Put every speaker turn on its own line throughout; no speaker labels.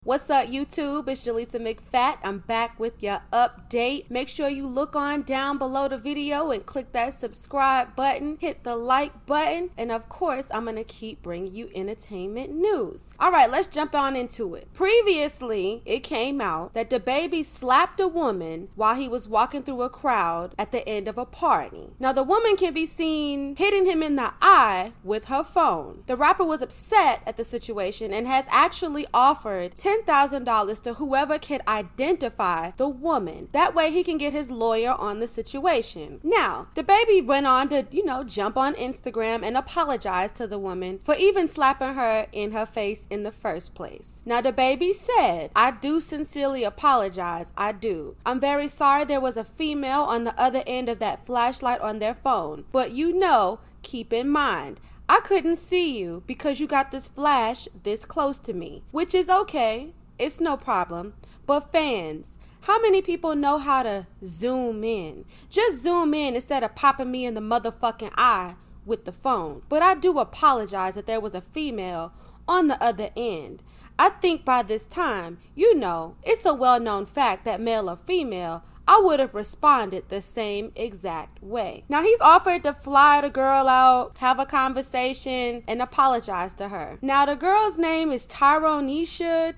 What's up, YouTube? It's Jaleesa McFat. I'm back with your update. Make sure you look on down below the video and click that subscribe button, hit the like button, and of course, I'm gonna keep bringing you entertainment news. All right, let's jump on into it. Previously, it came out that DaBaby slapped a woman while he was walking through a crowd at the end of a party. Now, the woman can be seen hitting him in the eye with her phone. The rapper was upset at the situation and has actually offered $10,000 to whoever can identify the woman. That way he can get his lawyer on the situation. Now, DaBaby went on to, jump on Instagram and apologize to the woman for even slapping her in her face in the first place. Now, DaBaby said, "I do sincerely apologize. I do. I'm very sorry there was a female on the other end of that flashlight on their phone. But keep in mind, I couldn't see you because you got this flash this close to me," which is okay. It's no problem. But fans, how many people know how to zoom in? Just zoom in instead of popping me in the motherfucking eye with the phone. But I do apologize that there was a female on the other end. I think by this time, it's a well-known fact that male or female, I would have responded the same exact way. Now, he's offered to fly the girl out, have a conversation, and apologize to her. Now, the girl's name is Tyronisha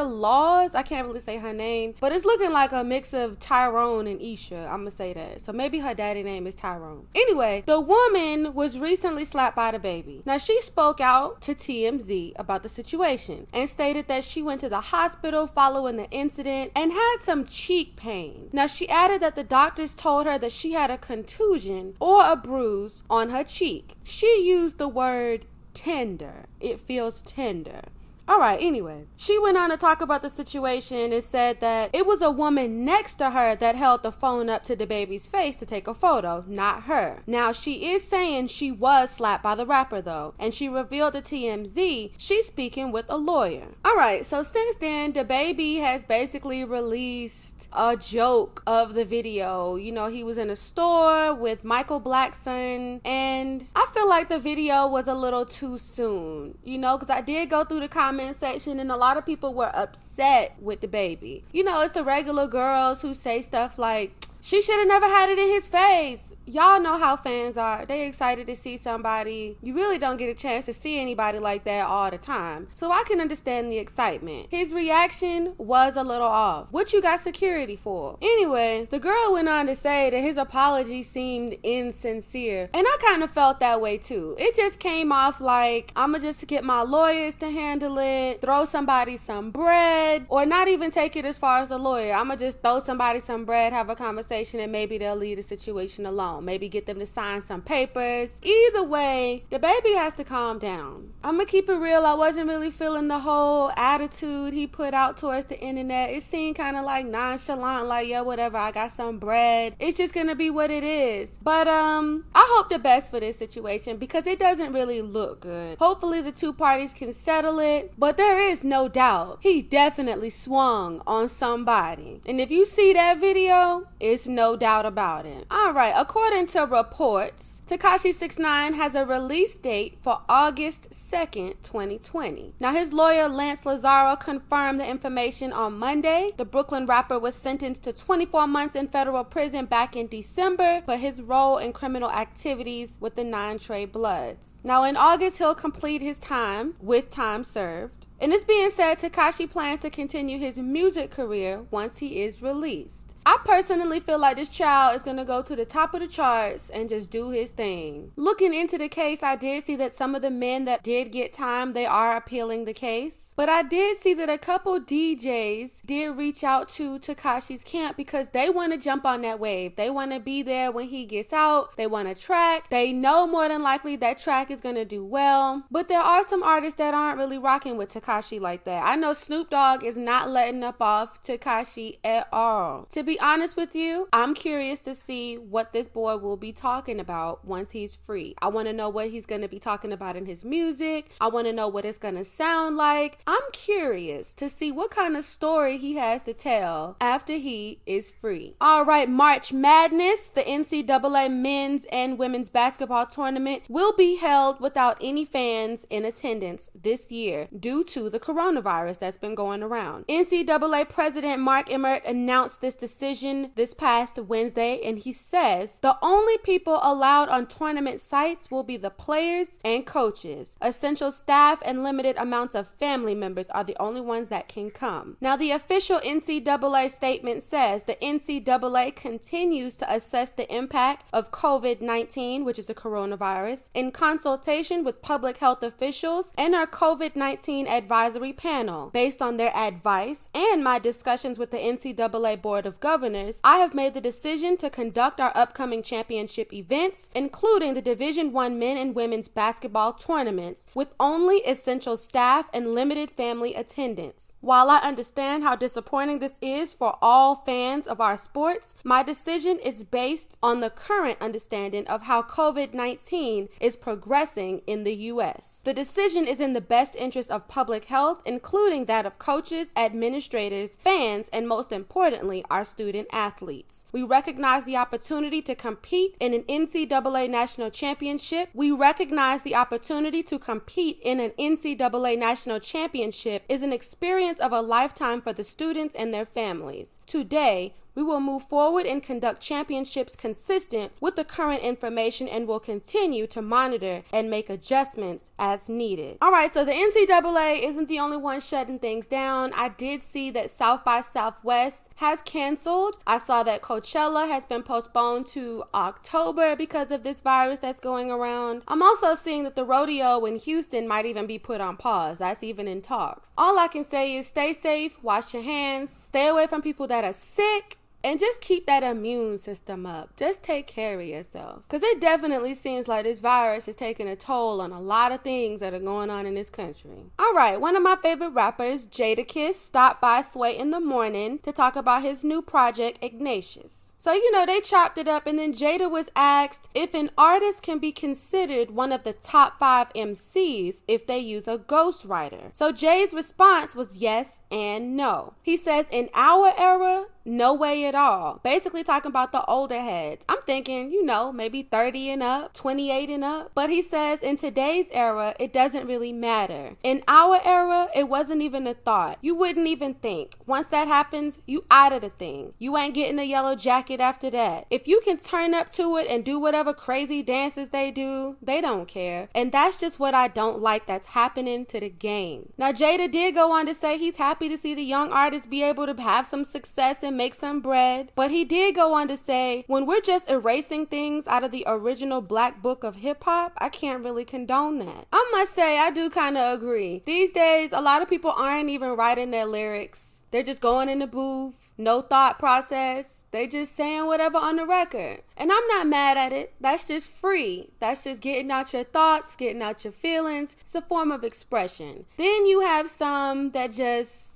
Laws. I can't really say her name, but it's looking like a mix of Tyrone and Isha. I'm gonna say that. So maybe her daddy name is Tyrone. Anyway, the woman was recently slapped by DaBaby. Now, she spoke out to TMZ about the situation and stated that she went to the hospital following the incident and had some cheek pain. Now, she added that the doctors told her that she had a contusion or a bruise on her cheek. She used the word tender. It feels tender. All right, anyway, she went on to talk about the situation and said that it was a woman next to her that held the phone up to DaBaby's face to take a photo, not her. Now, she is saying she was slapped by the rapper, though, and she revealed to TMZ she's speaking with a lawyer. All right, so since then, DaBaby has basically released a joke of the video. He was in a store with Michael Black's son, and I feel like the video was a little too soon, because I did go through the comments section and a lot of people were upset with DaBaby. It's the regular girls who say stuff like, "She should have never had it in his face." Y'all know how fans are. They excited to see somebody. You really don't get a chance to see anybody like that all the time. So I can understand the excitement. His reaction was a little off. What you got security for? Anyway, the girl went on to say that his apology seemed insincere. And I kind of felt that way too. It just came off like, I'ma just get my lawyers to handle it, throw somebody some bread, or not even take it as far as the lawyer. I'ma just throw somebody some bread, have a conversation, and maybe they'll leave the situation alone. Maybe get them to sign some papers. Either way, DaBaby has to calm down. I'm gonna keep it real. I wasn't really feeling the whole attitude he put out towards the internet. It seemed kind of like nonchalant, like, yeah, whatever, I got some bread. It's just gonna be what it is. But I hope the best for this situation because it doesn't really look good. Hopefully the two parties can settle it. But there is no doubt he definitely swung on somebody. And if you see that video, it's no doubt about it. All right, according to reports, Tekashi 6ix9ine has a release date for August 2nd, 2020. Now, his lawyer, Lance Lazaro, confirmed the information on Monday. The Brooklyn rapper was sentenced to 24 months in federal prison back in December for his role in criminal activities with the 9 Trey Bloods. Now, in August, he'll complete his time with time served. And this being said, Tekashi plans to continue his music career once he is released. I personally feel like this child is going to go to the top of the charts and just do his thing. Looking into the case, I did see that some of the men that did get time, they are appealing the case. But I did see that a couple DJs did reach out to Tekashi's camp because they want to jump on that wave. They want to be there when he gets out. They want to track. They know more than likely that track is going to do well. But there are some artists that aren't really rocking with Tekashi like that. I know Snoop Dogg is not letting up off Tekashi at all. To be honest with you, I'm curious to see what this boy will be talking about once he's free. I want to know what he's going to be talking about in his music. I want to know what it's going to sound like. I'm curious to see what kind of story he has to tell after he is free. All right, March Madness, the NCAA men's and women's basketball tournament, will be held without any fans in attendance this year due to the coronavirus that's been going around. NCAA President Mark Emmert announced this decision this past Wednesday, and he says the only people allowed on tournament sites will be the players and coaches. Essential staff and limited amounts of family members are the only ones that can come. Now, the official NCAA statement says the NCAA continues to assess the impact of COVID-19, which is the coronavirus, in consultation with public health officials and our COVID-19 advisory panel. Based on their advice and my discussions with the NCAA Board of Governors, I have made the decision to conduct our upcoming championship events, including the Division I men and women's basketball tournaments, with only essential staff and limited family attendance. While I understand how disappointing this is for all fans of our sports, my decision is based on the current understanding of how COVID-19 is progressing in the U.S. The decision is in the best interest of public health, including that of coaches, administrators, fans, and most importantly, our student athletes. We recognize the opportunity to compete in an NCAA national championship. We recognize the opportunity to compete in an NCAA national championship is an experience of a lifetime for the students and their families. Today, we will move forward and conduct championships consistent with the current information and will continue to monitor and make adjustments as needed. All right, so the NCAA isn't the only one shutting things down. I did see that South by Southwest has canceled. I saw that Coachella has been postponed to October because of this virus that's going around. I'm also seeing that the rodeo in Houston might even be put on pause. That's even in talks. All I can say is stay safe, wash your hands, stay away from people that are sick, and just keep that immune system up. Just take care of yourself. Because it definitely seems like this virus is taking a toll on a lot of things that are going on in this country. All right, one of my favorite rappers, Jadakiss, stopped by Sway in the Morning to talk about his new project, Ignatius. So, they chopped it up, and then Jada was asked if an artist can be considered one of the top 5 MCs if they use a ghostwriter. So Jay's response was yes and no. He says, in our era, no way at all. Basically talking about the older heads. I'm thinking, maybe 30 and up, 28 and up. But he says in today's era, it doesn't really matter. In our era, it wasn't even a thought. You wouldn't even think. Once that happens, you out of the thing. You ain't getting a yellow jacket after that. If you can turn up to it and do whatever crazy dances they do, they don't care. And that's just what I don't like that's happening to the game. Now, Jada did go on to say he's happy to see the young artists be able to have some success and make some bread. But he did go on to say, when we're just erasing things out of the original black book of hip hop, I can't really condone that. I must say, I do kind of agree. These days, a lot of people aren't even writing their lyrics. They're just going in the booth, no thought process. They just saying whatever on the record. And I'm not mad at it. That's just free. That's just getting out your thoughts, getting out your feelings. It's a form of expression. Then you have some that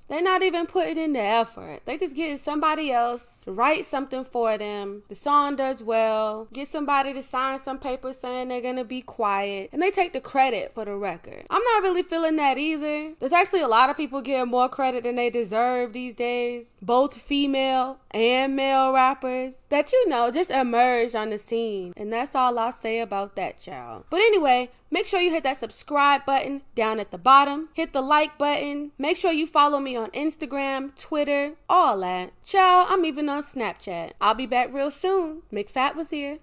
they're not even putting in the effort. They just getting somebody else to write something for them. The song does well. Get somebody to sign some paper saying they're going to be quiet. And they take the credit for the record. I'm not really feeling that either. There's actually a lot of people getting more credit than they deserve these days. Both female and male rappers that, just emerged on the scene. And that's all I'll say about that, child. But anyway, make sure you hit that subscribe button down at the bottom. Hit the like button. Make sure you follow me on Instagram, Twitter, all that. Child, I'm even on Snapchat. I'll be back real soon. McFat was here.